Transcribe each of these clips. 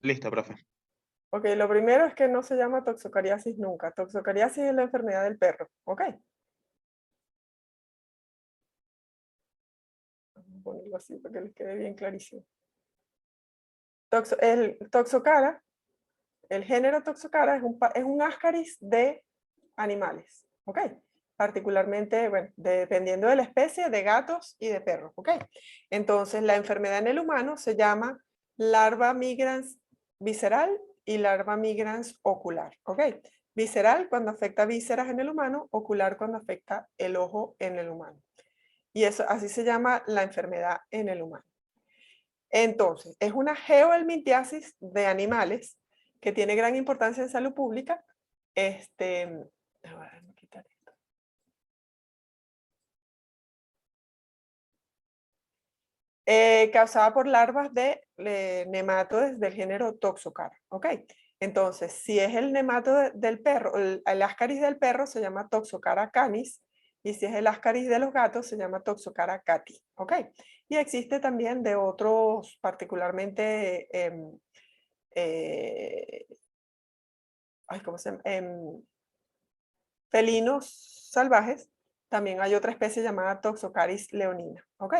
Listo, profe. Ok, lo primero es que no se llama toxocariasis nunca. Toxocariasis es la enfermedad del perro, ¿ok? Vamos a ponerlo así para que les quede bien clarísimo. El Toxocara, el género Toxocara es un ascaris de animales, ¿ok? Particularmente, bueno, dependiendo de la especie, de gatos y de perros, ¿ok? Entonces, la enfermedad en el humano se llama larva migrans visceral y larva migrans ocular, ¿ok? Visceral cuando afecta vísceras en el humano, ocular cuando afecta el ojo en el humano. Y eso, así se llama la enfermedad en el humano. Entonces, es una geohelmintiasis de animales que tiene gran importancia en salud pública. Déjame quitar esto. Causada por larvas de nematodes del género Toxocara. ¿Ok? Entonces, si es el nematode del perro, el ascaris del perro se llama Toxocara canis, y si es el ascaris de los gatos se llama Toxocara cati. ¿Ok? Y existe también de otros, particularmente ¿cómo se llama? Felinos salvajes, también hay otra especie llamada Toxocaris leonina. ¿Ok?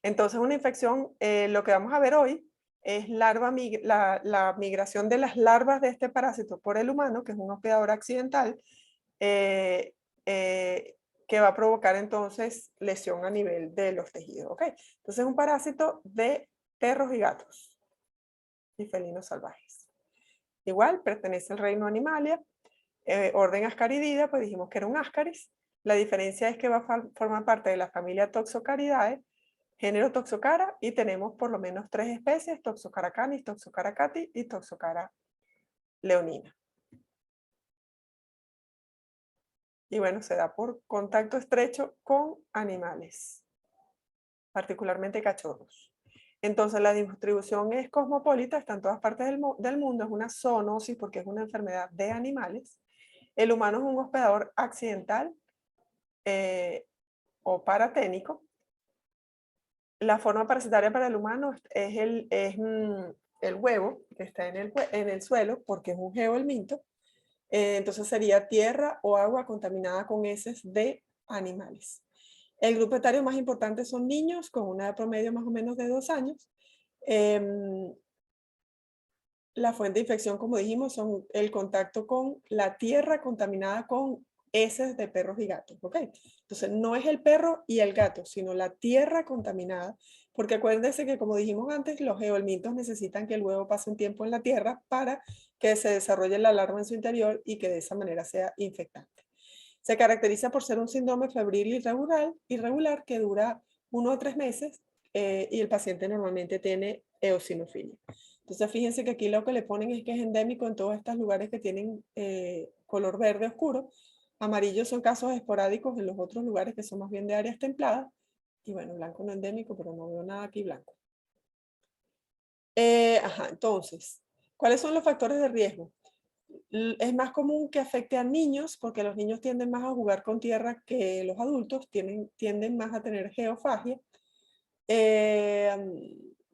Entonces, una infección, lo que vamos a ver hoy es la migración de las larvas de este parásito por el humano, que es un hospedador accidental, eh, eh, que va a provocar entonces lesión a nivel de los tejidos. ¿Ok? Entonces, es un parásito de perros y gatos y felinos salvajes. Igual, pertenece al reino Animalia, orden Ascaridida, pues dijimos que era un ascaris. La diferencia es que va a formar parte de la familia Toxocaridae, género Toxocara, y tenemos por lo menos 3 especies: Toxocara canis, Toxocara cati y Toxocara leonina. Y bueno, se da por contacto estrecho con animales, particularmente cachorros. Entonces la distribución es cosmopolita, está en todas partes del mundo, es una zoonosis porque es una enfermedad de animales. El humano es un hospedador accidental o paraténico. La forma parasitaria para el humano es el huevo que está en el suelo, porque es un geohelminto. Entonces sería tierra o agua contaminada con heces de animales. El grupo etario más importante son niños con una edad promedio más o menos de 2 años. La fuente de infección, como dijimos, son el contacto con la tierra contaminada con heces de perros y gatos, ¿ok? Entonces, no es el perro y el gato, sino la tierra contaminada, porque acuérdense que, como dijimos antes, los geohelmintos necesitan que el huevo pase un tiempo en la tierra para que se desarrolle la larva en su interior y que de esa manera sea infectante. Se caracteriza por ser un síndrome febril irregular que dura 1 o 3 meses y el paciente normalmente tiene eosinofilia. Entonces, fíjense que aquí lo que le ponen es que es endémico en todos estos lugares que tienen color verde oscuro. Amarillos son casos esporádicos en los otros lugares que son más bien de áreas templadas. Y bueno, blanco no endémico, pero no veo nada aquí blanco. Entonces, ¿cuáles son los factores de riesgo? Es más común que afecte a niños porque los niños tienden más a jugar con tierra que los adultos, tienden más a tener geofagia.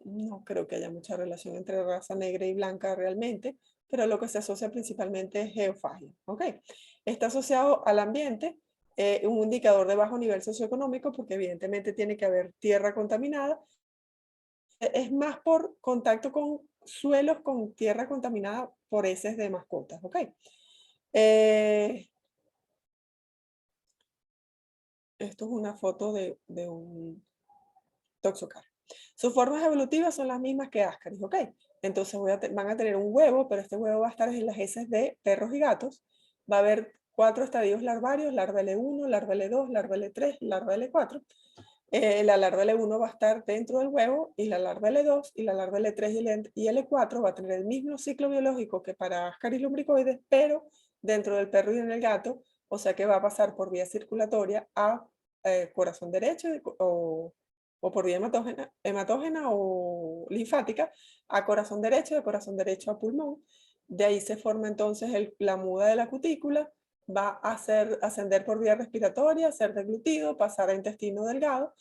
No creo que haya mucha relación entre raza negra y blanca realmente, pero lo que se asocia principalmente es geofagia. ¿Ok? Está asociado al ambiente, un indicador de bajo nivel socioeconómico, porque evidentemente tiene que haber tierra contaminada. Es más por contacto con suelos con tierra contaminada por heces de mascotas. ¿Ok? Esto es una foto de un Toxocar. Sus formas evolutivas son las mismas que Ascaris, ¿ok? Entonces van a tener un huevo, pero este huevo va a estar en las heces de perros y gatos. Va a haber 4 estadios larvarios: larva L1, larva L2, larva L3, larva L4. La larva L1 va a estar dentro del huevo, y la larva L2 y la larva L3 y L4 va a tener el mismo ciclo biológico que para Ascaris lumbricoides, pero dentro del perro y en el gato, o sea que va a pasar por vía circulatoria a corazón derecho o por vía hematógena o linfática a corazón derecho, de corazón derecho a pulmón. De ahí se forma entonces la muda de la cutícula, va a ascender por vía respiratoria, ser deglutido, pasar a intestino delgado,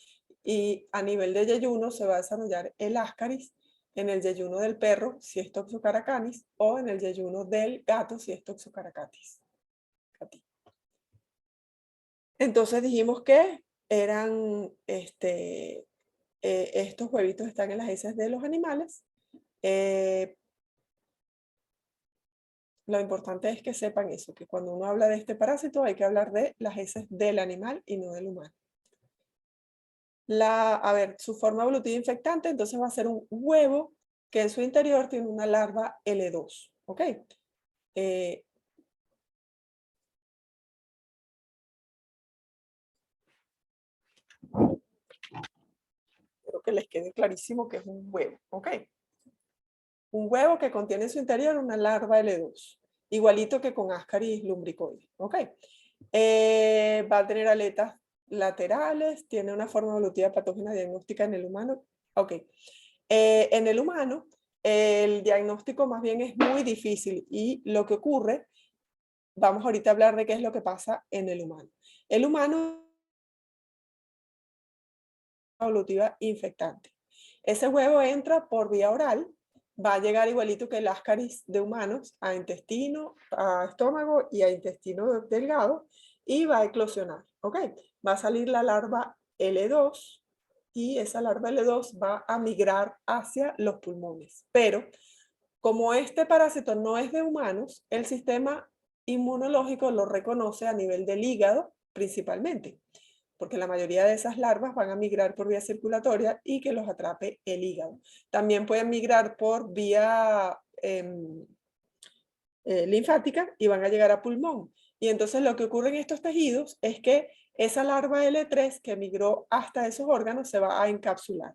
y a nivel de yeyuno se va a desarrollar el ascaris en el yeyuno del perro, si es Toxocara canis, o en el yeyuno del gato, si es Toxocara catis. Entonces dijimos que eran, estos huevitos están en las heces de los animales. Lo importante es que sepan eso, que cuando uno habla de este parásito hay que hablar de las heces del animal y no del humano. A ver, su forma evolutiva infectante entonces va a ser un huevo que en su interior tiene una larva L2, ¿ok? Creo que les quede clarísimo que es un huevo, ¿ok? Un huevo que contiene en su interior una larva L2, igualito que con Ascaris lumbricoides, ¿ok? Va a tener aletas laterales, tiene una forma evolutiva patógena diagnóstica en el humano, ok. En el humano, el diagnóstico más bien es muy difícil y lo que ocurre, vamos ahorita a hablar de qué es lo que pasa en el humano. El humano evolutiva infectante. Ese huevo entra por vía oral, va a llegar igualito que el Ascaris de humanos a intestino, a estómago y a intestino delgado y va a eclosionar, ¿ok? Va a salir la larva L2 y esa larva L2 va a migrar hacia los pulmones. Pero como este parásito no es de humanos, el sistema inmunológico lo reconoce a nivel del hígado principalmente, porque la mayoría de esas larvas van a migrar por vía circulatoria y que los atrape el hígado. También pueden migrar por vía linfática y van a llegar a pulmón. Y entonces lo que ocurre en estos tejidos es que esa larva L3 que migró hasta esos órganos se va a encapsular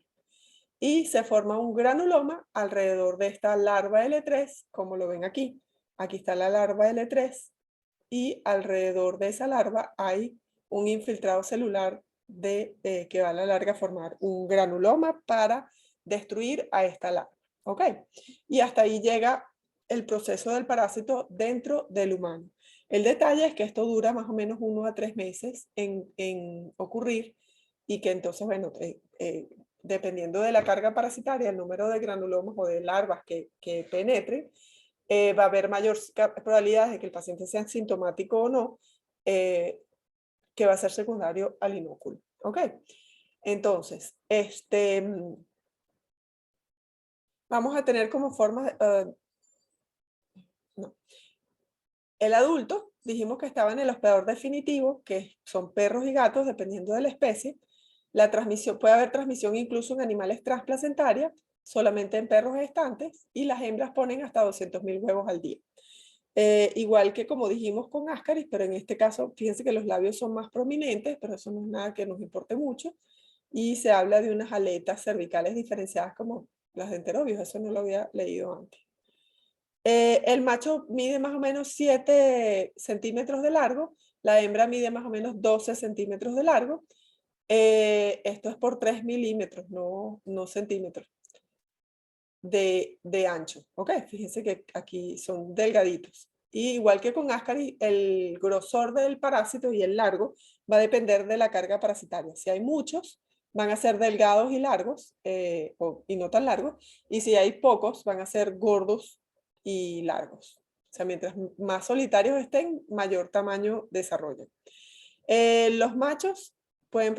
y se forma un granuloma alrededor de esta larva L3, como lo ven aquí. Aquí está la larva L3 y alrededor de esa larva hay un infiltrado celular que va a la larga a formar un granuloma para destruir a esta larva. ¿Ok? Y hasta ahí llega el proceso del parásito dentro del humano. El detalle es que esto dura más o menos 1 a 3 meses en ocurrir y que entonces, bueno, dependiendo de la carga parasitaria, el número de granulomas o de larvas que penetren, va a haber mayor probabilidad de que el paciente sea sintomático o no, que va a ser secundario al inóculo. ¿Ok? Entonces, vamos a tener como forma... no. El adulto, dijimos que estaba en el hospedador definitivo, que son perros y gatos, dependiendo de la especie. La transmisión, puede haber transmisión incluso en animales transplacentarias, solamente en perros gestantes, y las hembras ponen hasta 200.000 huevos al día. Igual que como dijimos con Ascaris, pero en este caso, fíjense que los labios son más prominentes, pero eso no es nada que nos importe mucho. Y se habla de unas aletas cervicales diferenciadas como las de enterobios, eso no lo había leído antes. El macho mide más o menos 7 centímetros de largo, la hembra mide más o menos 12 centímetros de largo. Esto es por 3 milímetros, no centímetros de ancho. ¿Ok? Fíjense que aquí son delgaditos. Y igual que con Ascaris, el grosor del parásito y el largo va a depender de la carga parasitaria. Si hay muchos, van a ser delgados y largos, y no tan largos. Y si hay pocos, van a ser gordos y largos. O sea, mientras más solitarios estén, mayor tamaño desarrollan. Los machos pueden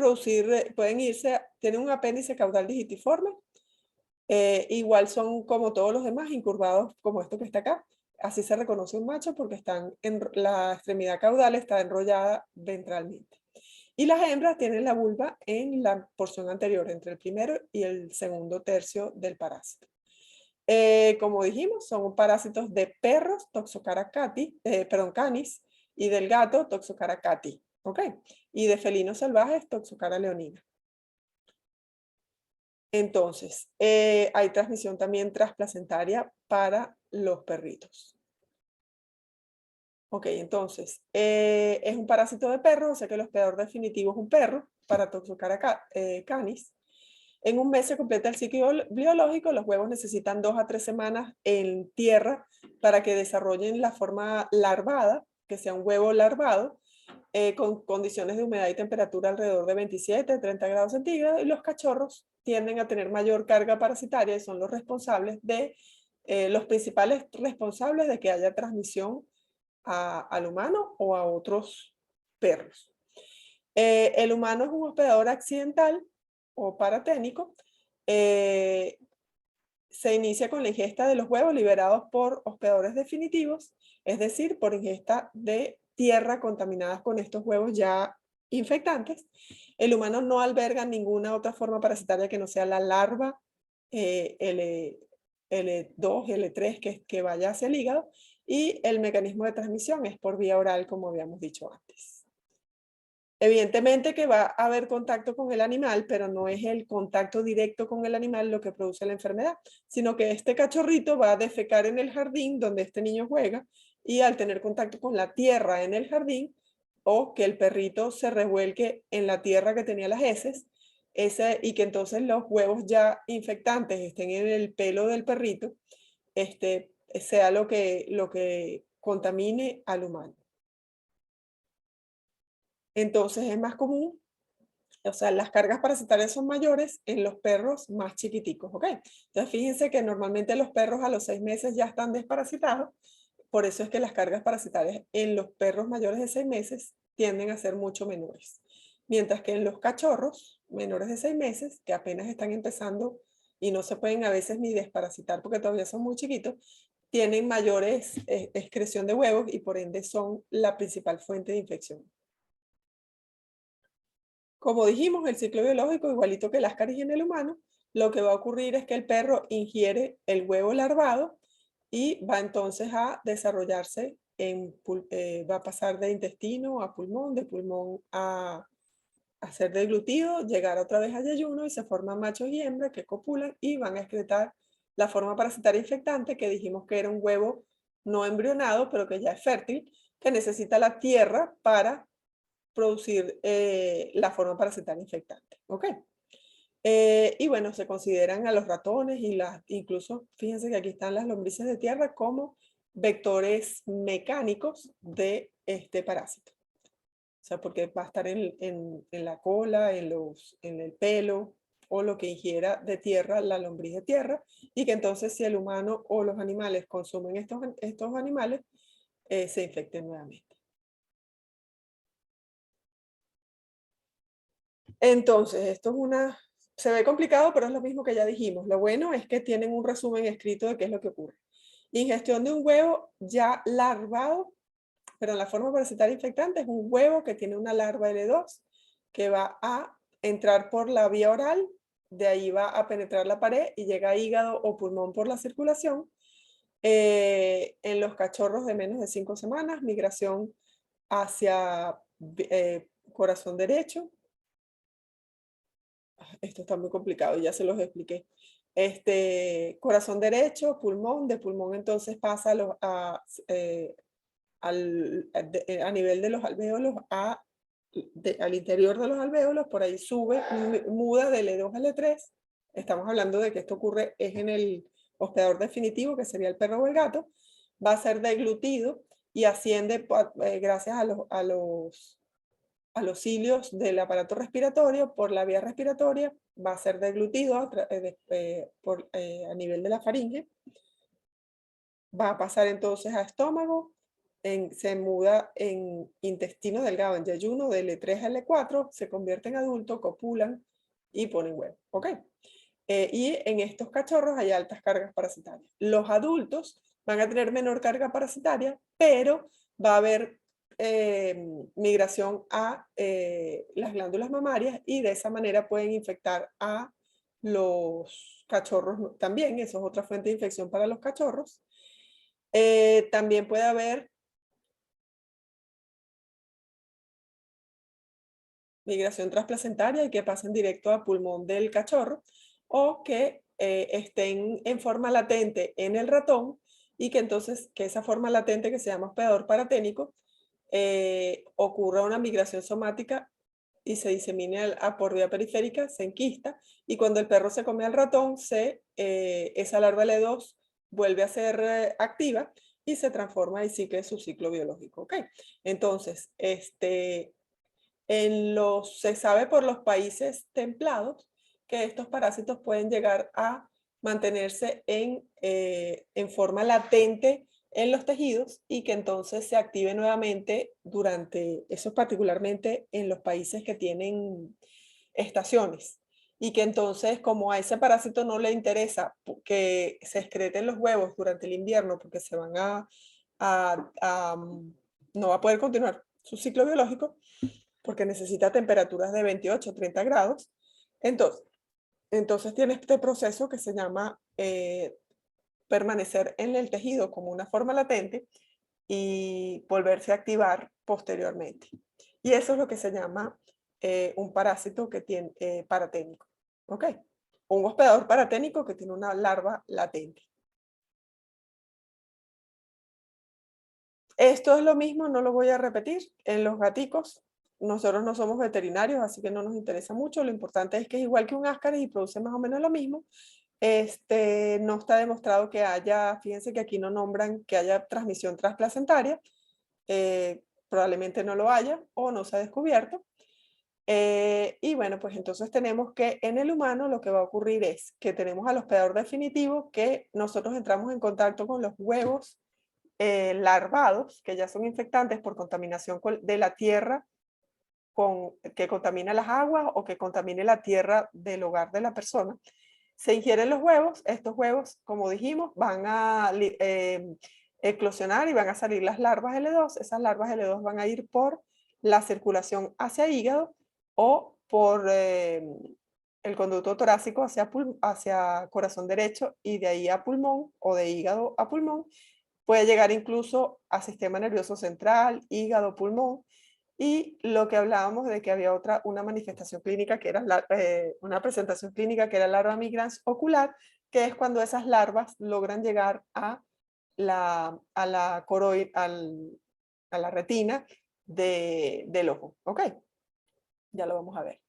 irse, tienen un apéndice caudal digitiforme. Igual son como todos los demás, incurvados como esto que está acá. Así se reconoce un macho porque la extremidad caudal está enrollada ventralmente. Y las hembras tienen la vulva en la porción anterior, entre el primero y el segundo tercio del parásito. Como dijimos, son parásitos de perros, Toxocara canis, y del gato, Toxocara cati. ¿Ok? Y de felinos salvajes, Toxocara leonina. Entonces, hay transmisión también transplacentaria para los perritos. Ok, entonces, es un parásito de perro, o sea que el hospedador definitivo es un perro, para Toxocara canis. En un mes se completa el ciclo biológico, los huevos necesitan 2 a 3 semanas en tierra para que desarrollen la forma larvada, que sea un huevo larvado. con condiciones de humedad y temperatura alrededor de 27, 30 grados centígrados, y los cachorros tienden a tener mayor carga parasitaria y son los responsables de, los principales responsables de que haya transmisión al humano o a otros perros. El humano es un hospedador accidental o paraténico. Se inicia con la ingesta de los huevos liberados por hospedadores definitivos, es decir, por ingesta de tierra contaminadas con estos huevos ya infectantes. El humano no alberga ninguna otra forma parasitaria que no sea la larva L2, L3 que vaya hacia el hígado, y el mecanismo de transmisión es por vía oral, como habíamos dicho antes. Evidentemente que va a haber contacto con el animal, pero no es el contacto directo con el animal lo que produce la enfermedad, sino que este cachorrito va a defecar en el jardín donde este niño juega, y al tener contacto con la tierra en el jardín, o que el perrito se revuelque en la tierra que tenía las heces, y que entonces los huevos ya infectantes estén en el pelo del perrito, sea lo que contamine al humano. Entonces es más común, o sea, las cargas parasitarias son mayores en los perros más chiquiticos, ¿ok? Entonces fíjense que normalmente los perros a los 6 meses ya están desparasitados, por eso es que las cargas parasitarias en los perros mayores de 6 meses tienden a ser mucho menores. Mientras que en los cachorros menores de 6 meses, que apenas están empezando y no se pueden a veces ni desparasitar porque todavía son muy chiquitos, tienen mayores excreción de huevos y por ende son la principal fuente de infección. Como dijimos, el ciclo biológico, igualito que las caries en el humano, lo que va a ocurrir es que el perro ingiere el huevo larvado y va entonces a desarrollarse, va a pasar de intestino a pulmón, de pulmón a ser deglutido, llegar otra vez al ayuno y se forman machos y hembras que copulan y van a excretar la forma parasitaria infectante que dijimos que era un huevo no embrionado, pero que ya es fértil, que necesita la tierra para producir la forma parasitaria infectante. ¿Ok? Y bueno, se consideran a los ratones y incluso, fíjense que aquí están las lombrices de tierra como vectores mecánicos de este parásito. O sea, porque va a estar en la cola, en el pelo, o lo que ingiera de tierra la lombriz de tierra, y que entonces si el humano o los animales consumen estos animales, se infecten nuevamente. Entonces, esto es se ve complicado, pero es lo mismo que ya dijimos. Lo bueno es que tienen un resumen escrito de qué es lo que ocurre. Ingestión de un huevo ya larvado, pero la forma parasitaria infectante es un huevo que tiene una larva L2 que va a entrar por la vía oral, de ahí va a penetrar la pared y llega a hígado o pulmón por la circulación. En los cachorros de menos de 5 semanas, migración hacia corazón derecho. Esto está muy complicado, ya se los expliqué. Corazón derecho, pulmón, de pulmón entonces pasa a nivel de los alvéolos al interior de los alvéolos, por ahí sube, muda de L2 a L3. Estamos hablando de que esto ocurre es en el hospedador definitivo, que sería el perro o el gato. Va a ser deglutido y asciende gracias a los cilios del aparato respiratorio por la vía respiratoria, va a ser deglutido a nivel de la faringe, va a pasar entonces a estómago, se muda en intestino delgado, en yeyuno de L3 a L4, se convierte en adulto, copulan y ponen huevo. ¿Ok? Y en estos cachorros hay altas cargas parasitarias. Los adultos van a tener menor carga parasitaria, pero va a haber migración a las glándulas mamarias y de esa manera pueden infectar a los cachorros también. Eso es otra fuente de infección para los cachorros. También puede haber migración transplacentaria y que pasen directo a pulmón del cachorro, o que estén en forma latente en el ratón y que entonces que esa forma latente que se llama hospedador paraténico ocurra una migración somática y se disemine por vía periférica, se enquista, y cuando el perro se come al ratón, esa larva L2 vuelve a ser activa y se transforma y sigue su ciclo biológico. ¿Ok? Entonces, se sabe por los países templados que estos parásitos pueden llegar a mantenerse en forma latente en los tejidos y que entonces se active nuevamente durante, eso particularmente en los países que tienen estaciones. Y que entonces, como a ese parásito no le interesa que se excreten los huevos durante el invierno porque se van no va a poder continuar su ciclo biológico, porque necesita temperaturas de 28 o 30 grados. Entonces tiene este proceso que se llama permanecer en el tejido como una forma latente y volverse a activar posteriormente. Y eso es lo que se llama un parásito que tiene paraténico. ¿Ok? Un hospedador paraténico que tiene una larva latente. Esto es lo mismo, no lo voy a repetir. En los gaticos, nosotros no somos veterinarios, así que no nos interesa mucho. Lo importante es que es igual que un Ascaris y produce más o menos lo mismo. No está demostrado que haya, fíjense que aquí no nombran que haya transmisión transplacentaria. Probablemente no lo haya o no se ha descubierto. Y bueno, pues entonces tenemos que en el humano lo que va a ocurrir es que tenemos al hospedador definitivo, que nosotros entramos en contacto con los huevos larvados, que ya son infectantes por contaminación de la tierra que contamina las aguas o que contamine la tierra del hogar de la persona. Se ingieren los huevos, estos huevos, como dijimos, van a eclosionar y van a salir las larvas L2. Esas larvas L2 van a ir por la circulación hacia hígado o por el conducto torácico hacia corazón derecho y de ahí a pulmón o de hígado a pulmón. Puede llegar incluso a sistema nervioso central, hígado, pulmón. Y lo que hablábamos de que había una manifestación clínica que era una presentación clínica que era larva migrans ocular, que es cuando esas larvas logran llegar a la a la retina del ojo. ¿Ok? Ya lo vamos a ver.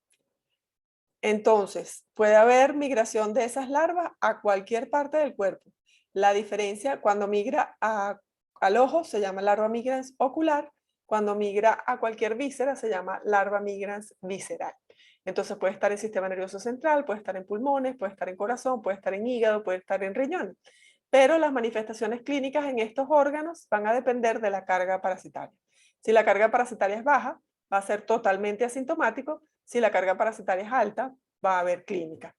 Entonces, puede haber migración de esas larvas a cualquier parte del cuerpo. La diferencia, cuando migra al ojo se llama larva migrans ocular, cuando migra a cualquier víscera se llama larva migrans visceral. Entonces puede estar en sistema nervioso central, puede estar en pulmones, puede estar en corazón, puede estar en hígado, puede estar en riñón. Pero las manifestaciones clínicas en estos órganos van a depender de la carga parasitaria. Si la carga parasitaria es baja, va a ser totalmente asintomático. Si la carga parasitaria es alta, va a haber clínica.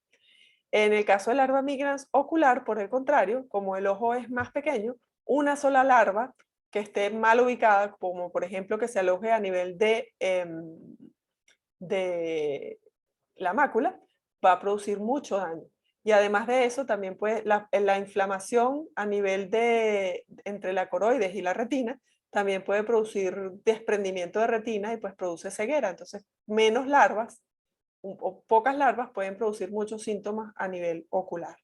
En el caso de larva migrans ocular, por el contrario, como el ojo es más pequeño, una sola larva que esté mal ubicada, como por ejemplo que se aloje a nivel de la mácula, va a producir mucho daño. Y además de eso, también puede la inflamación a nivel entre la coroides y la retina, también puede producir desprendimiento de retina y pues produce ceguera. Entonces, menos larvas o pocas larvas pueden producir muchos síntomas a nivel ocular.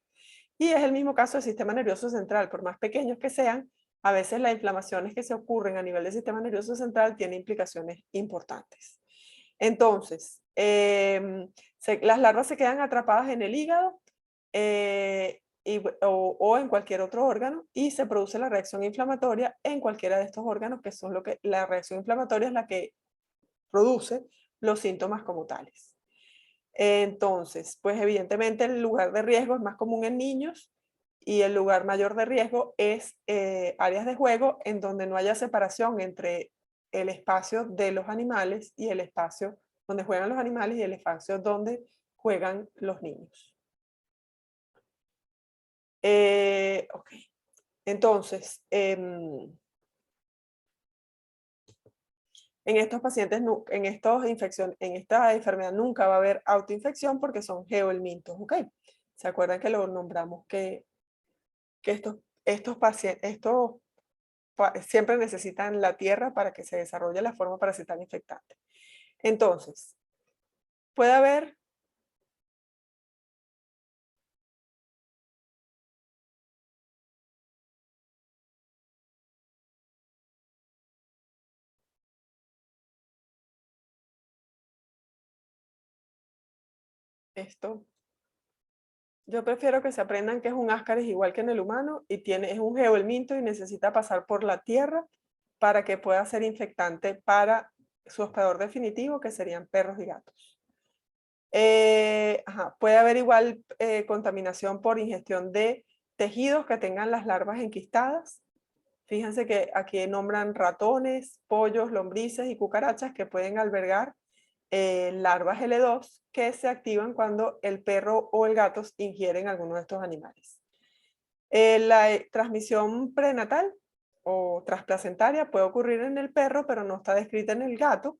Y es el mismo caso del sistema nervioso central, por más pequeños que sean, a veces las inflamaciones que se ocurren a nivel del sistema nervioso central tienen implicaciones importantes. Entonces, las larvas se quedan atrapadas en el hígado o en cualquier otro órgano y se produce la reacción inflamatoria en cualquiera de estos órganos, que son la reacción inflamatoria es la que produce los síntomas como tales. Entonces, pues evidentemente el lugar de riesgo es más común en niños y el lugar mayor de riesgo es áreas de juego en donde no haya separación entre el espacio de los animales y el espacio donde juegan los animales y el espacio donde juegan los niños. Ok, entonces, en estos pacientes, en esta enfermedad nunca va a haber autoinfección porque son geohelmintos, ¿ok? ¿Se acuerdan que lo nombramos que estos pacientes, siempre necesitan la tierra para que se desarrolle la forma parasitaria infectante? Entonces, puede haber esto, Yo prefiero que se aprendan que es un Ascaris igual que en el humano y es un geohelminto y necesita pasar por la tierra para que pueda ser infectante para su hospedador definitivo, que serían perros y gatos. Puede haber igual contaminación por ingestión de tejidos que tengan las larvas enquistadas. Fíjense que aquí nombran ratones, pollos, lombrices y cucarachas que pueden albergar larvas L2 que se activan cuando el perro o el gato ingieren alguno de estos animales. La transmisión prenatal o transplacentaria puede ocurrir en el perro, pero no está descrita en el gato,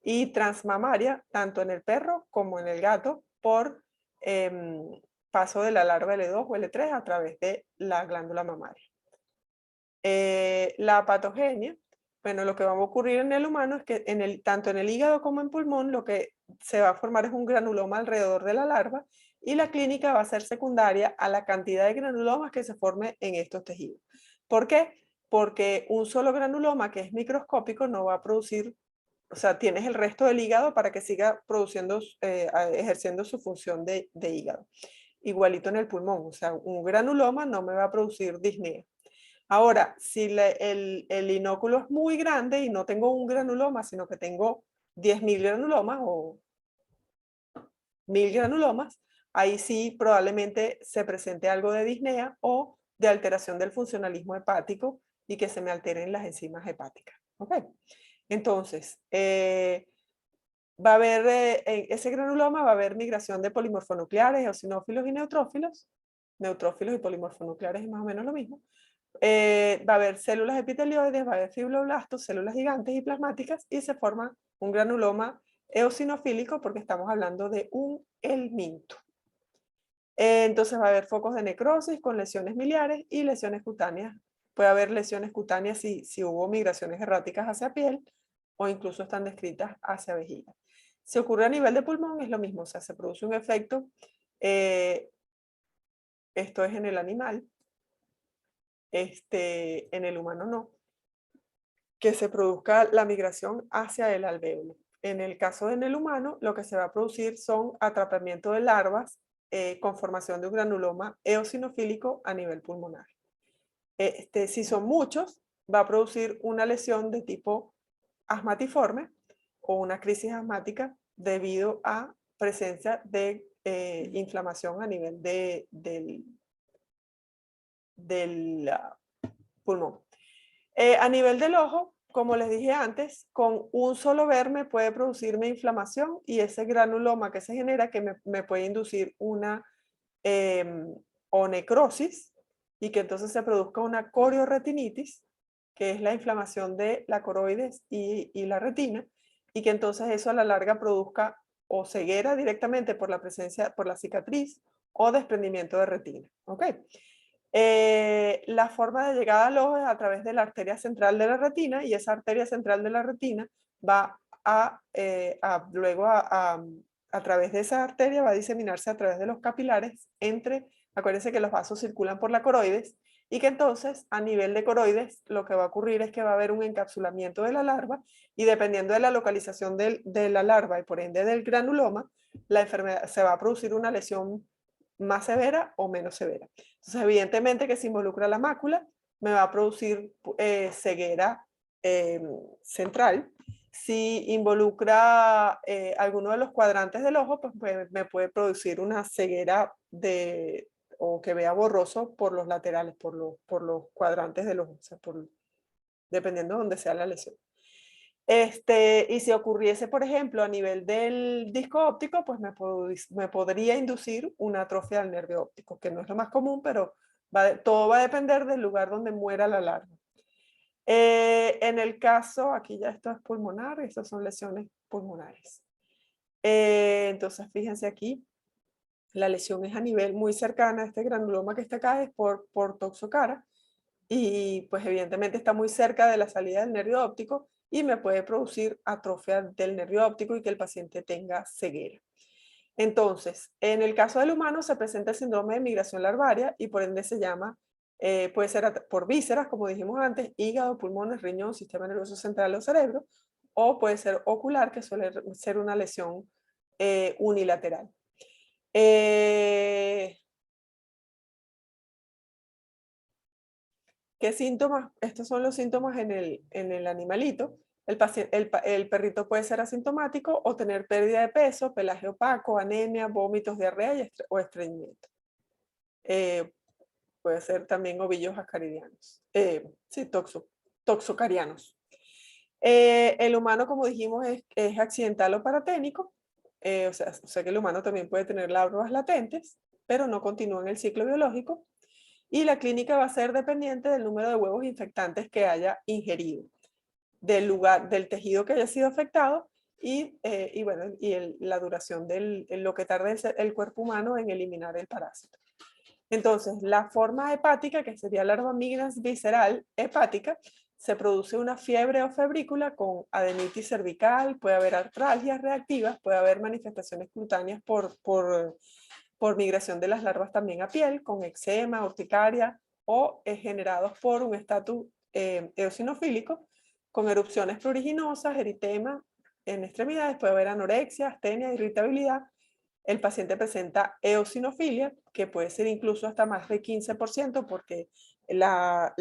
y transmamaria tanto en el perro como en el gato por paso de la larva L2 o L3 a través de la glándula mamaria. La patogenia, bueno, lo que va a ocurrir en el humano es que tanto en el hígado como en pulmón lo que se va a formar es un granuloma alrededor de la larva y la clínica va a ser secundaria a la cantidad de granulomas que se forme en estos tejidos. ¿Por qué? Porque un solo granuloma que es microscópico no va a producir, o sea, tienes el resto del hígado para que siga produciendo, ejerciendo su función de hígado. Igualito en el pulmón, o sea, un granuloma no me va a producir disnea. Ahora, si el inóculo es muy grande y no tengo un granuloma, sino que tengo 10.000 granulomas o 1.000 granulomas, ahí sí probablemente se presente algo de disnea o de alteración del funcionalismo hepático y que se me alteren las enzimas hepáticas. ¿Ok? Entonces, va a haber, en ese granuloma va a haber migración de polimorfonucleares, eosinófilos y neutrófilos. Neutrófilos y polimorfonucleares es más o menos lo mismo. Va a haber células epitelioides, va a haber fibroblastos, células gigantes y plasmáticas y se forma un granuloma eosinofílico porque estamos hablando de un helminto. Entonces va a haber focos de necrosis con lesiones miliares y lesiones cutáneas. Puede haber lesiones cutáneas si hubo migraciones erráticas hacia piel o incluso están descritas hacia vejiga. Si ocurre a nivel de pulmón es lo mismo, o sea, se produce un efecto, esto es en el animal, en el humano no, que se produzca la migración hacia el alvéolo. En el caso en el humano, lo que se va a producir son atrapamiento de larvas con formación de un granuloma eosinofílico a nivel pulmonar. Si son muchos, va a producir una lesión de tipo asmatiforme o una crisis asmática debido a presencia de inflamación a nivel del pulmón. A nivel del ojo, como les dije antes, con un solo verme puede producirme inflamación y ese granuloma que se genera que me puede inducir una o necrosis y que entonces se produzca una corioretinitis, que es la inflamación de la coroides y la retina, y que entonces eso a la larga produzca o ceguera directamente por la presencia, por la cicatriz o desprendimiento de retina. ¿Ok? La forma de llegada al ojo es a través de la arteria central de la retina y esa arteria central de la retina va luego a través de esa arteria va a diseminarse a través de los capilares acuérdense que los vasos circulan por la coroides y que entonces a nivel de coroides lo que va a ocurrir es que va a haber un encapsulamiento de la larva y dependiendo de la localización de la larva y por ende del granuloma, la enfermedad se va a producir una lesión más severa o menos severa. Entonces, evidentemente que si involucra la mácula, me va a producir ceguera central. Si involucra alguno de los cuadrantes del ojo, pues me puede producir una ceguera o que vea borroso por los laterales, por los cuadrantes del ojo, o sea, dependiendo de dónde sea la lesión. Y si ocurriese, por ejemplo, a nivel del disco óptico, pues me podría inducir una atrofia del nervio óptico, que no es lo más común, pero todo va a depender del lugar donde muera la larva. En el caso, aquí ya esto es pulmonar, estas son lesiones pulmonares. Entonces, fíjense aquí, la lesión es a nivel muy cercana, este granuloma que está acá es por toxocara, y pues evidentemente está muy cerca de la salida del nervio óptico y me puede producir atrofia del nervio óptico y que el paciente tenga ceguera. Entonces, en el caso del humano se presenta el síndrome de migración larvaria y por ende se llama, puede ser por vísceras, como dijimos antes, hígado, pulmones, riñón, sistema nervioso central o cerebro, o puede ser ocular, que suele ser una lesión unilateral. ¿Qué síntomas? Estos son los síntomas en el animalito. El perrito puede ser asintomático o tener pérdida de peso, pelaje opaco, anemia, vómitos, diarrea o estreñimiento. Puede ser también ovillos ascaridianos. Sí, toxocarianos. El humano, como dijimos, es accidental o paraténico. O sea que el humano también puede tener larvas latentes, pero no continúa en el ciclo biológico. Y la clínica va a ser dependiente del número de huevos infectantes que haya ingerido, del lugar, del tejido que haya sido afectado y la duración de lo que tarde el cuerpo humano en eliminar el parásito. Entonces, la forma hepática, que sería larva migrans visceral hepática, se produce una fiebre o febrícula con adenitis cervical, puede haber artralgias reactivas, puede haber manifestaciones cutáneas por migración de las larvas también a piel, con eczema, urticaria o generados por un estatus eosinofílico, con erupciones pruriginosas, eritema en extremidades, puede haber anorexia, astenia, irritabilidad. El paciente presenta eosinofilia, que puede ser incluso hasta más de 15%, porque la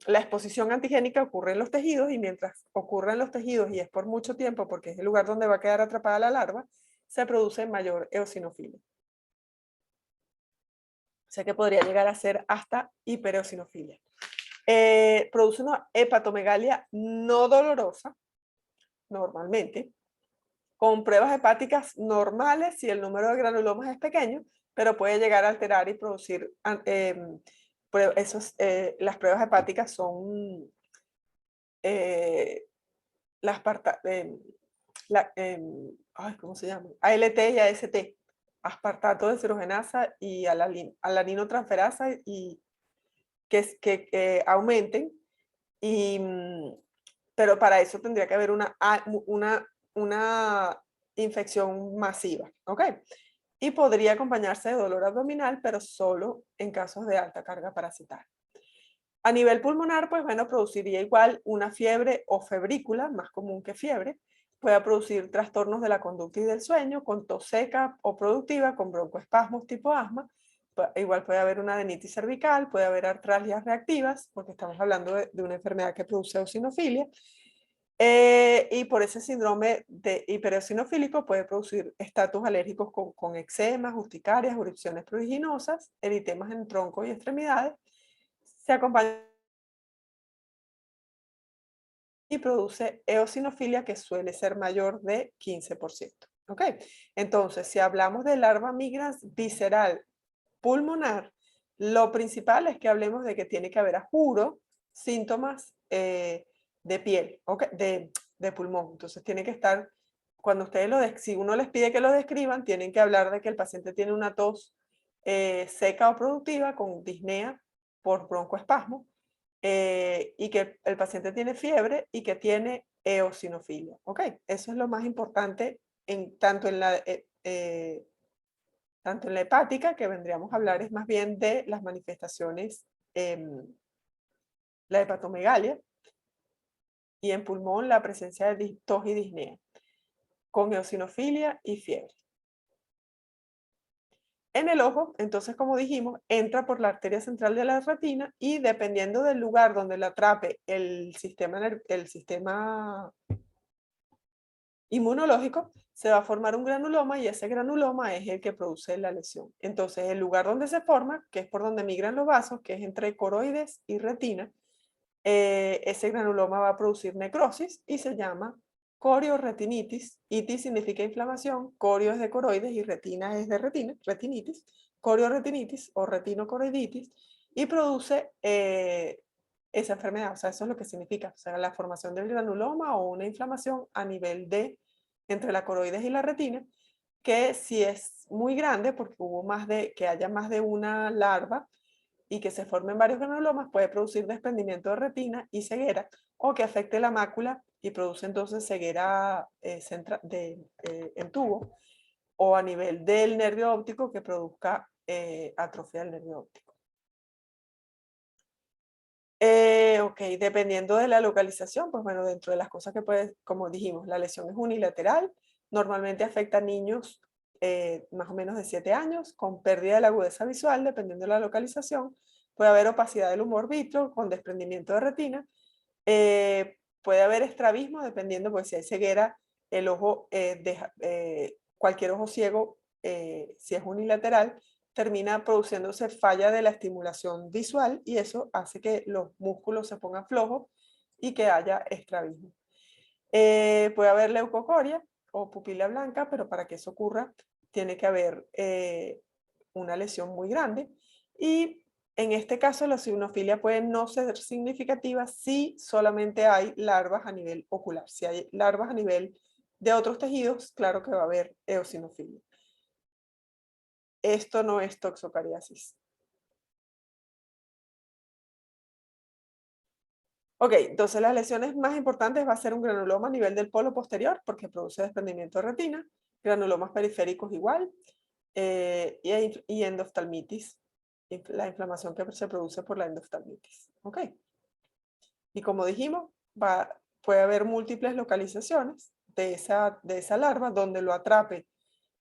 exposición antigénica ocurre en los tejidos, y mientras ocurre en los tejidos y es por mucho tiempo, porque es el lugar donde va a quedar atrapada la larva, se produce mayor eosinofilia. O sea que podría llegar a ser hasta hipereosinofilia. Produce una hepatomegalia no dolorosa, normalmente, con pruebas hepáticas normales si el número de granulomas es pequeño, pero puede llegar a alterar y producir, las pruebas hepáticas son ¿cómo se llama? ALT y AST, aspartato deshidrogenasa y alaninotransferasa, y que aumenten, pero para eso tendría que haber una infección masiva, ¿ok? Y podría acompañarse de dolor abdominal, pero solo en casos de alta carga parasitaria. A nivel pulmonar, pues bueno, produciría igual una fiebre o febrícula, más común que fiebre. Puede producir trastornos de la conducta y del sueño, con tos seca o productiva, con broncoespasmos tipo asma. Igual puede haber una adenitis cervical, puede haber artralgias reactivas, porque estamos hablando de una enfermedad que produce eosinofilia. Y por ese síndrome de hipereosinofílico puede producir estatus alérgicos con eczemas, urticarias, erupciones pruriginosas, eritemas en tronco y extremidades. Se acompaña y produce eosinofilia, que suele ser mayor de 15%. ¿Ok? Entonces, si hablamos de larva migrans visceral pulmonar, lo principal es que hablemos de que tiene que haber, a juro, síntomas de piel, ¿okay? de pulmón. Entonces tiene que estar, cuando ustedes si uno les pide que lo describan, tienen que hablar de que el paciente tiene una tos seca o productiva con disnea por broncoespasmo, y que el paciente tiene fiebre y que tiene eosinofilia. ¿Ok? Eso es lo más importante tanto en la hepática, que vendríamos a hablar es más bien de las manifestaciones, la hepatomegalia, y en pulmón la presencia de tos y disnea, con eosinofilia y fiebre. En el ojo, entonces, como dijimos, entra por la arteria central de la retina, y dependiendo del lugar donde la atrape el sistema inmunológico, se va a formar un granuloma, y ese granuloma es el que produce la lesión. Entonces, el lugar donde se forma, que es por donde migran los vasos, que es entre coroides y retina, ese granuloma va a producir necrosis y se llama corioretinitis. Itis significa inflamación, corio es de coroides y retina es de retina, retinitis, corioretinitis o retinocoroiditis, y produce esa enfermedad. O sea, eso es lo que significa, o sea, la formación del granuloma o una inflamación a nivel entre la coroides y la retina, que si es muy grande, porque que haya más de una larva y que se formen varios granulomas, puede producir desprendimiento de retina y ceguera, o que afecte la mácula y produce entonces ceguera en tubo, o a nivel del nervio óptico, que produzca atrofia del nervio óptico. Ok, dependiendo de la localización, pues bueno, dentro de las cosas que puede, como dijimos, la lesión es unilateral, normalmente afecta a niños más o menos de 7 años, con pérdida de la agudeza visual, dependiendo de la localización. Puede haber opacidad del humor vitro, con desprendimiento de retina. Puede haber estrabismo, dependiendo, pues si hay ceguera, el ojo, cualquier ojo ciego, si es unilateral, termina produciéndose falla de la estimulación visual y eso hace que los músculos se pongan flojos y que haya estrabismo. Puede haber leucocoria o pupila blanca, pero para que eso ocurra tiene que haber una lesión muy grande. Y en este caso la eosinofilia puede no ser significativa si solamente hay larvas a nivel ocular. Si hay larvas a nivel de otros tejidos, claro que va a haber eosinofilia. Esto no es toxocariasis. Ok, entonces las lesiones más importantes va a ser un granuloma a nivel del polo posterior porque produce desprendimiento de retina, granulomas periféricos igual, y endoftalmitis, la inflamación que se produce por la endoftalmitis. Ok. Y como dijimos, puede haber múltiples localizaciones de esa larva donde lo atrape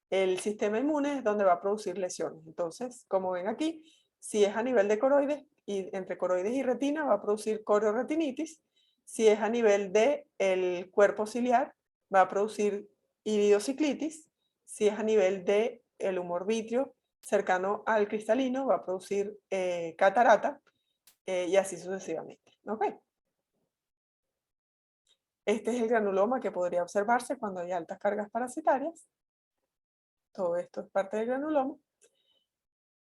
el sistema inmune, es donde va a producir lesiones. Entonces, como ven aquí, si es a nivel de coroides, y entre coroides y retina va a producir corioretinitis. Si es a nivel del cuerpo ciliar, va a producir iridociclitis. Si es a nivel del humor vítreo cercano al cristalino, va a producir catarata, y así sucesivamente. ¿Ok? Este es el granuloma que podría observarse cuando hay altas cargas parasitarias. Todo esto es parte del granuloma.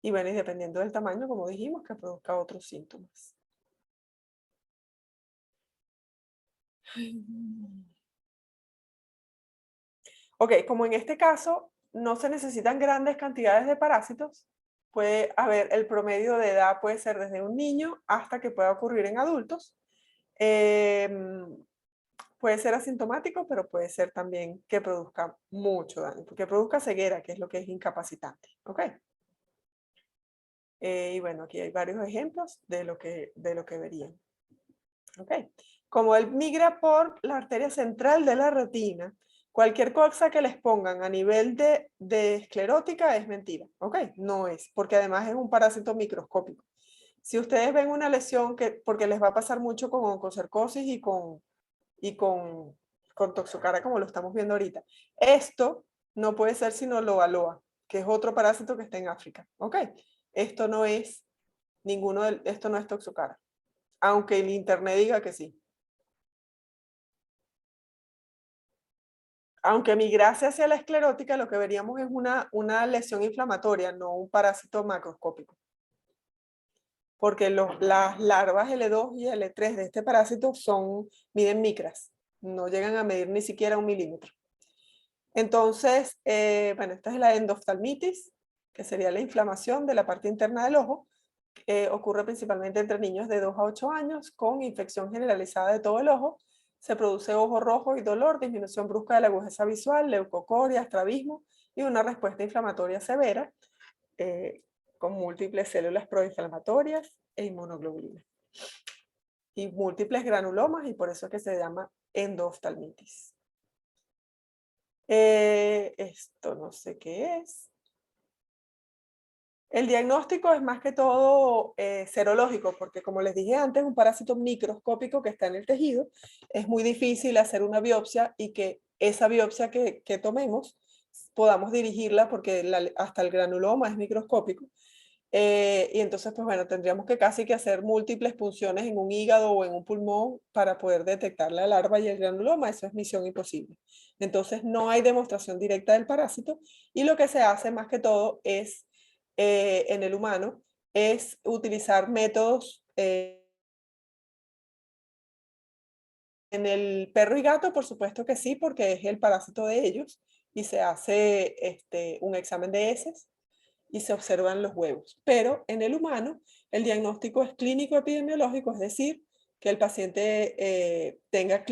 Y bueno, y dependiendo del tamaño, como dijimos, que produzca otros síntomas. Ok, como en este caso no se necesitan grandes cantidades de parásitos, puede haber, el promedio de edad puede ser desde un niño hasta que pueda ocurrir en adultos. Puede ser asintomático, pero puede ser también que produzca mucho daño, que produzca ceguera, que es lo que es incapacitante. ¿Ok? Y bueno, aquí hay varios ejemplos de lo que verían. ¿Ok? Como él migra por la arteria central de la retina, cualquier cosa que les pongan a nivel de esclerótica es mentira. ¿Ok? No es, porque además es un parásito microscópico. Si ustedes ven una lesión, porque les va a pasar mucho con oncocercosis y con toxocara, como lo estamos viendo ahorita. Esto no puede ser sino Loa, que es otro parásito que está en África. ¿Ok? Esto no es esto no es toxocara, aunque el internet diga que sí. Aunque migrase hacia la esclerótica, lo que veríamos es una lesión inflamatoria, no un parásito macroscópico. Porque las larvas L2 y L3 de este parásito miden micras, no llegan a medir ni siquiera 1 milímetro. Entonces, bueno, esta es la endoftalmitis, que sería la inflamación de la parte interna del ojo. Ocurre principalmente entre niños de 2 a 8 años con infección generalizada de todo el ojo. Se produce ojo rojo y dolor, disminución brusca de la agudeza visual, leucocoria, estrabismo y una respuesta inflamatoria severa con múltiples células proinflamatorias e inmunoglobulina. Y múltiples granulomas y por eso es que se llama endoftalmitis. Esto no sé qué es. El diagnóstico es más que todo serológico, porque como les dije antes, un parásito microscópico que está en el tejido, es muy difícil hacer una biopsia y que esa biopsia que tomemos podamos dirigirla, porque hasta el granuloma es microscópico. Y entonces, pues bueno, tendríamos que casi que hacer múltiples punciones en un hígado o en un pulmón para poder detectar la larva y el granuloma. Eso es misión imposible. Entonces, no hay demostración directa del parásito y lo que se hace más que todo es, en el humano, es utilizar métodos. En el perro y gato, por supuesto que sí, porque es el parásito de ellos y se hace un examen de heces y se observan los huevos. Pero en el humano, el diagnóstico es clínico epidemiológico, es decir, que el paciente tenga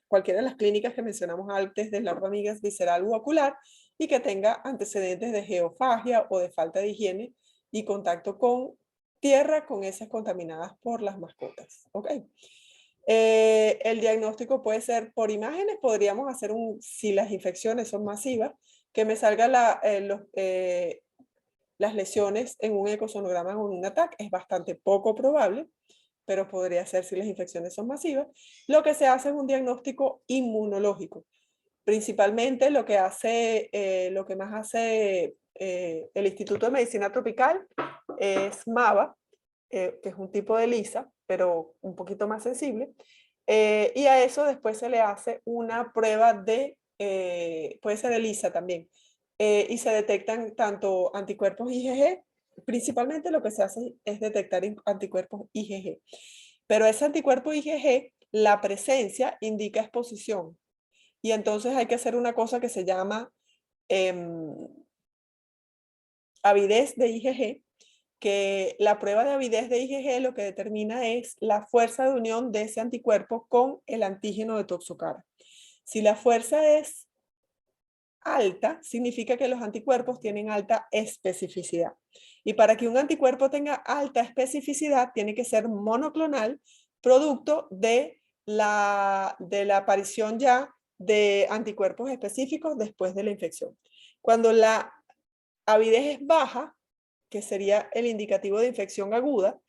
cualquiera de las clínicas que mencionamos antes de larva amigas visceral u ocular y que tenga antecedentes de geofagia o de falta de higiene y contacto con tierra con heces contaminadas por las mascotas. ¿Ok? El diagnóstico puede ser por imágenes, podríamos hacer si las infecciones son masivas, Que me salga las lesiones en un ecosonograma o en un ATAC es bastante poco probable, pero podría ser si las infecciones son masivas. Lo que se hace es un diagnóstico inmunológico. Principalmente lo que más hace el Instituto de Medicina Tropical es MAVA, que es un tipo de lisa, pero un poquito más sensible. Y a eso después se le hace una prueba puede ser de lisa también, y se detectan tanto anticuerpos IgG, principalmente lo que se hace es detectar anticuerpos IgG. Pero ese anticuerpo IgG, la presencia indica exposición. Y entonces hay que hacer una cosa que se llama avidez de IgG, que la prueba de avidez de IgG lo que determina es la fuerza de unión de ese anticuerpo con el antígeno de Toxocara. Si la fuerza es alta, significa que los anticuerpos tienen alta especificidad. Y para que un anticuerpo tenga alta especificidad, tiene que ser monoclonal, producto de la aparición ya de anticuerpos específicos después de la infección. Cuando la avidez es baja, que sería el indicativo de infección aguda,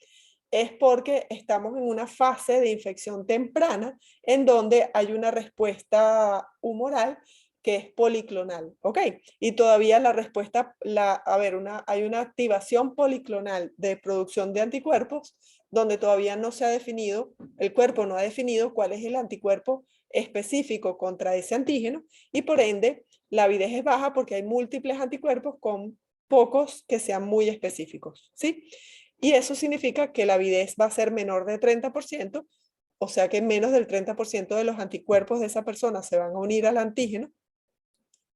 es porque estamos en una fase de infección temprana en donde hay una respuesta humoral que es policlonal, ¿ok? Y todavía la respuesta, hay una activación policlonal de producción de anticuerpos donde todavía no se ha definido, el cuerpo no ha definido cuál es el anticuerpo específico contra ese antígeno y por ende la avidez es baja porque hay múltiples anticuerpos con pocos que sean muy específicos, ¿sí? Y eso significa que la avidez va a ser menor de 30%, o sea que menos del 30% de los anticuerpos de esa persona se van a unir al antígeno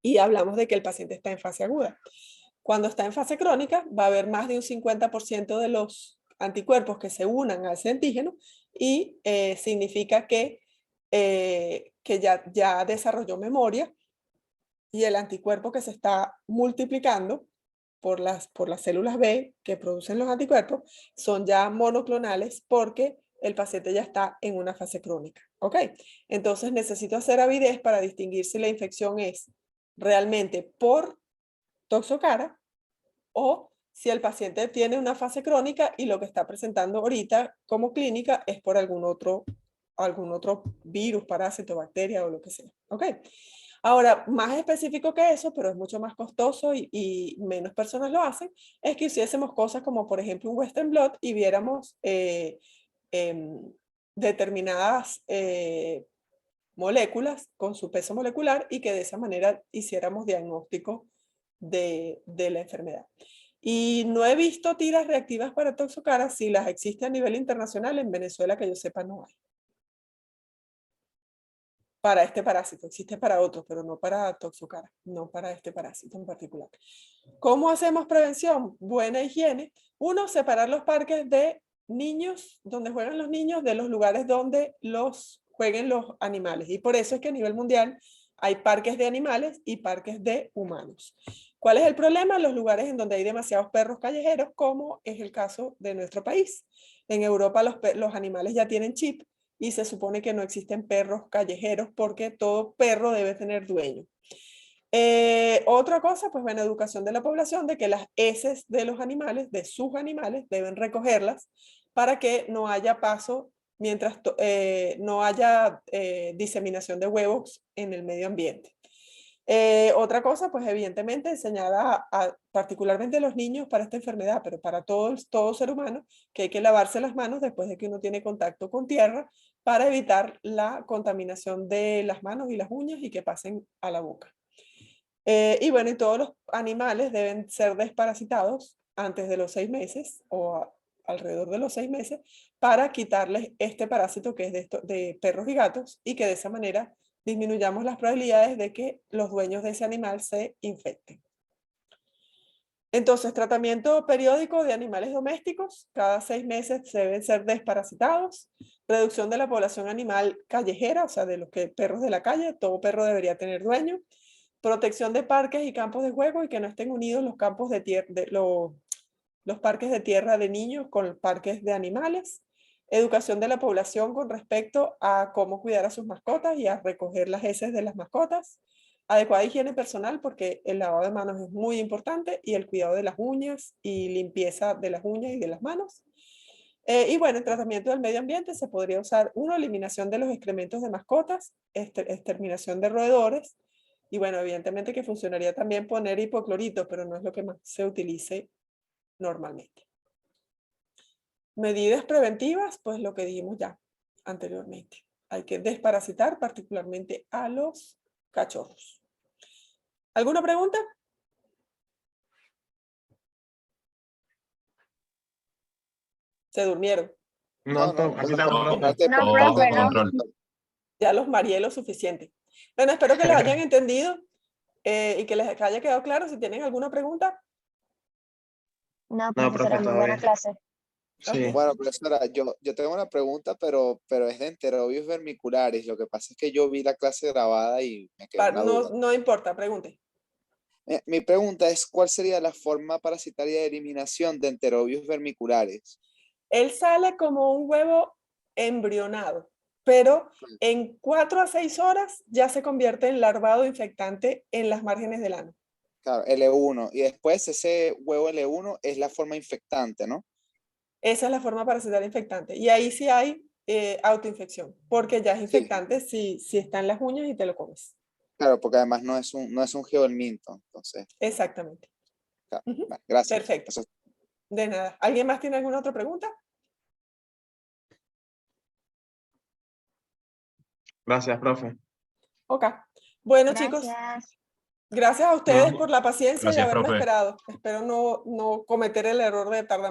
y hablamos de que el paciente está en fase aguda. Cuando está en fase crónica, va a haber más de un 50% de los anticuerpos que se unan a ese antígeno y significa que ya desarrolló memoria y el anticuerpo que se está multiplicando por las células B que producen los anticuerpos son ya monoclonales porque el paciente ya está en una fase crónica. ¿Ok? Entonces necesito hacer avidez para distinguir si la infección es realmente por Toxocara o si el paciente tiene una fase crónica y lo que está presentando ahorita como clínica es por algún otro virus, parásito, bacteria o lo que sea. ¿Ok? Ahora, más específico que eso, pero es mucho más costoso y menos personas lo hacen, es que hiciésemos cosas como, por ejemplo, un Western Blot y viéramos determinadas moléculas con su peso molecular y que de esa manera hiciéramos diagnóstico de la enfermedad. Y no he visto tiras reactivas para Toxocara. Si las existe a nivel internacional, en Venezuela que yo sepa no hay. Para este parásito, existe para otros, pero no para Toxocara, no para este parásito en particular. ¿Cómo hacemos prevención? Buena higiene. Uno, separar los parques de niños, donde juegan los niños, de los lugares donde jueguen los animales. Y por eso es que a nivel mundial hay parques de animales y parques de humanos. ¿Cuál es el problema? Los lugares en donde hay demasiados perros callejeros, como es el caso de nuestro país. En Europa los animales ya tienen chip y se supone que no existen perros callejeros porque todo perro debe tener dueño. Otra cosa, pues bueno, educación de la población de que las heces de los animales, de sus animales, deben recogerlas para que no haya paso mientras no haya diseminación de huevos en el medio ambiente. Otra cosa, pues evidentemente enseñar particularmente a los niños para esta enfermedad, pero para todo ser humano, que hay que lavarse las manos después de que uno tiene contacto con tierra para evitar la contaminación de las manos y las uñas y que pasen a la boca. Y bueno, y todos los animales deben ser desparasitados antes de los 6 meses o alrededor de los 6 meses para quitarles este parásito que es de perros y gatos y que de esa manera disminuyamos las probabilidades de que los dueños de ese animal se infecten. Entonces, tratamiento periódico de animales domésticos. Cada 6 meses se deben ser desparasitados. Reducción de la población animal callejera, o sea, de los perros de la calle. Todo perro debería tener dueño. Protección de parques y campos de juego y que no estén unidos los campos de tierra, los parques de tierra de niños con parques de animales. Educación de la población con respecto a cómo cuidar a sus mascotas y a recoger las heces de las mascotas. Adecuada higiene personal, porque el lavado de manos es muy importante, y el cuidado de las uñas y limpieza de las uñas y de las manos. Y bueno, en tratamiento del medio ambiente se podría usar, eliminación de los excrementos de mascotas, exterminación de roedores, y bueno, evidentemente que funcionaría también poner hipoclorito, pero no es lo que más se utilice normalmente. Medidas preventivas, pues lo que dijimos ya anteriormente. Hay que desparasitar particularmente a los cachorros. ¿Alguna pregunta? Se durmieron. No, aquí estamos, profe. No, profe, no. Ya los mareé lo suficiente. Bueno, espero que les hayan entendido y que les haya quedado claro. Si tienen alguna pregunta. No, profe, profesora, muy todo buena bien. clase. Sí. Ok. Bueno, profesora, yo tengo una pregunta, pero es de enterobios vermiculares. Lo que pasa es que yo vi la clase grabada y me quedó una duda. No importa, pregunte. Mi pregunta es, ¿cuál sería la forma parasitaria de eliminación de enterobios vermiculares? Él sale como un huevo embrionado, pero en 4 a 6 horas ya se convierte en larvado infectante en las márgenes del ano. Claro, L1. Y después ese huevo L1 es la forma infectante, ¿no? Esa es la forma parasitaria infectante. Y ahí sí hay autoinfección, porque ya es infectante si está en las uñas y te lo comes. Claro, porque además no es un geodelminto, entonces. Exactamente. Claro. Vale, gracias. Perfecto. Eso. De nada. ¿Alguien más tiene alguna otra pregunta? Gracias, profe. Ok. Bueno, Gracias. chicos, gracias a ustedes No. por la paciencia y Gracias, haberme profe. esperado. Espero no cometer el error de tardar